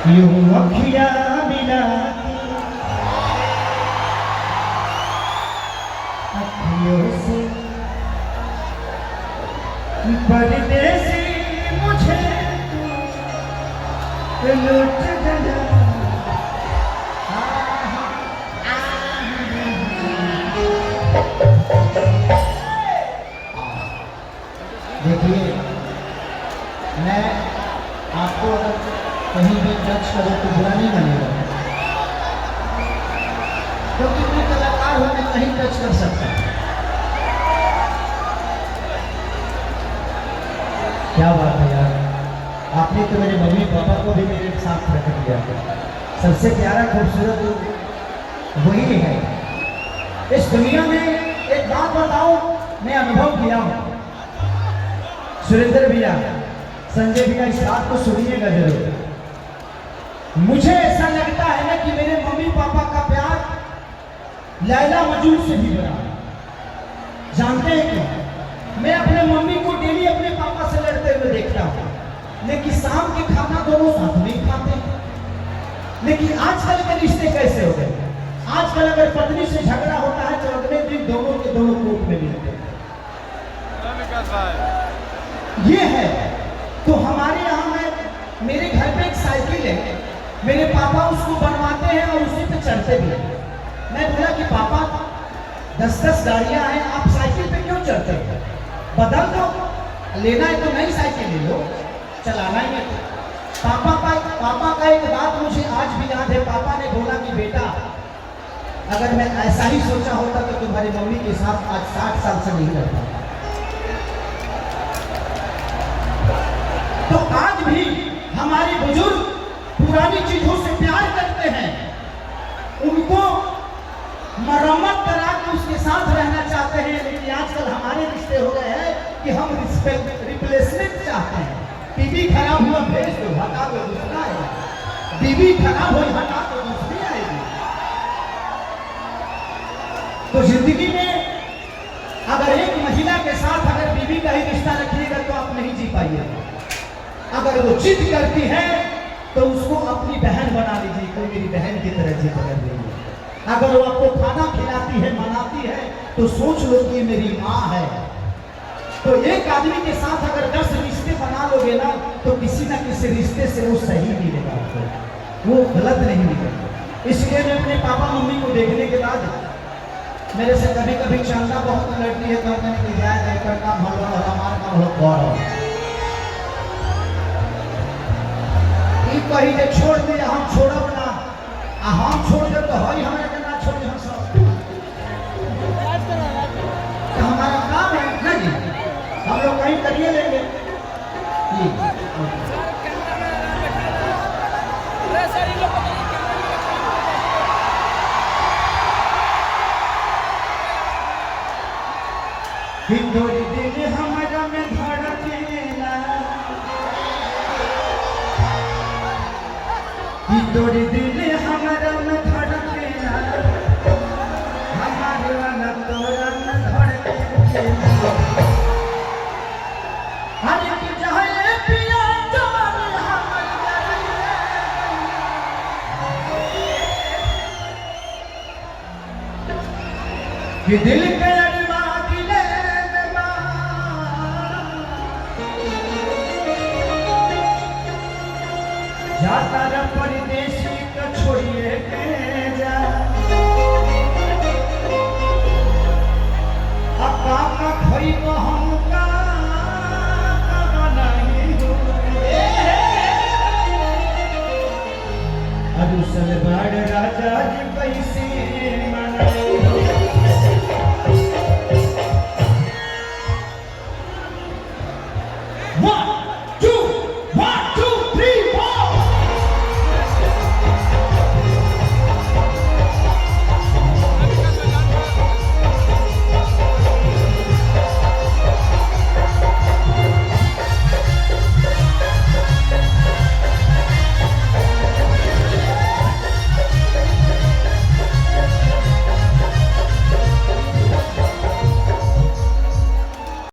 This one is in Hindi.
यूं अखियां मिला अखियों से परदेसी मुझे लुट गया। देखिए, मैं आपको अगर कहीं भी टच करूँ तो बुरा नहीं मानेगा, क्योंकि मैं कलाकार हूँ, मैं कहीं टच कर सकता हूँ। क्या बात है यार, आपने तो मेरे मम्मी पापा को भी मेरे साथ रख दिया। सबसे प्यारा खूबसूरत वही है इस दुनिया में। एक बात बताऊं, मैं अनुभव किया हूं। सुरेंद्र भैया, संजय भैया, इस बात को सुनिएगा जरूर। मुझे ऐसा लगता है ना कि मेरे मम्मी पापा का प्यार लैला मजनू से भी बड़ा। जानते हैं क्यों? मैं अपने मम्मी को डेली अपने पापा से लड़ते हुए देखता हूँ, लेकिन शाम के खाना दोनों साथ में खाते हैं। लेकिन आजकल के रिश्ते कैसे हो गए? आजकल अगर पत्नी से झगड़ा होता है तो अगले दिन दोनों के दोनों कोर्ट में मिलते हैं। ये है। तो हमारे यहाँ में मेरे घर पे एक साइकिल है, मेरे पापा उसको बनवाते हैं और उसी पे चढ़ते भी हैं। मैं बोला कि पापा 10-10 गाड़ियां हैं, आप साइकिल पे क्यों चढ़ते हैं? बदल दो, लेना है तो नई साइकिल ले लो, चलाना ही है। पापा का एक बात मुझे आज भी याद है। पापा ने बोला कि बेटा, अगर मैं ऐसा ही सोचा होता तो तुम्हारी मम्मी के साथ आज 60 साल से नहीं रहता। तो आज भी हमारे बुजुर्ग पुरानी चीजों से प्यार करते हैं, उनको मरम्मत करा के उसके साथ रहना चाहते हैं। लेकिन आजकल हमारे रिश्ते हो गए हैं कि हम रिप्लेसमेंट चाहते हैं। टीवी खराब हुआ भेज दो, हटा दो, दूसरा आएगा। बीवी खराब हुई, हटा दो, दूसरी आएगी। तो जिंदगी में अगर एक महिला के साथ अगर बीवी का ही रिश्ता रखिएगा तो आप नहीं जी पाइएगा। अगर वो जिद करती है तो उसको अपनी बहन बना लीजिए, कोई मेरी बहन की तरह जिद कर रही है। अगर वो आपको खाना खिलाती है, मनाती है, तो सोच लो कि मेरी माँ है। तो एक आदमी के साथ अगर 10 रिश्ते बना लोगे ना, तो किसी ना किसी रिश्ते से वो सही मिलेगा आपको, वो गलत नहीं मिलेगा। इसलिए मैं अपने पापा मम्मी को देखने के बाद मेरे से कभी कभी चलना बहुत लड़ती है, तो मैंने जाए काम हो हमारा काम हो गौरव कही छोड़ दिया, हम छोड़ब ना, हम छोड़ दे तो हरी हमें ना छोड़ हम सब। तो हमारा काम है ना जी, हम लोग कहीं करिए लेंगे थोड़ी दिल हमारा में धड़केला, थोड़ी दिल हमारा में धड़केला, हमारे वाला तोरा में धड़केला। हर एक जहे पिया जवान हमर कि दिल के जाता रे परदेसी को छोड़िए के जा, अक्का का खोई को हमका नहीं हो। अरुसल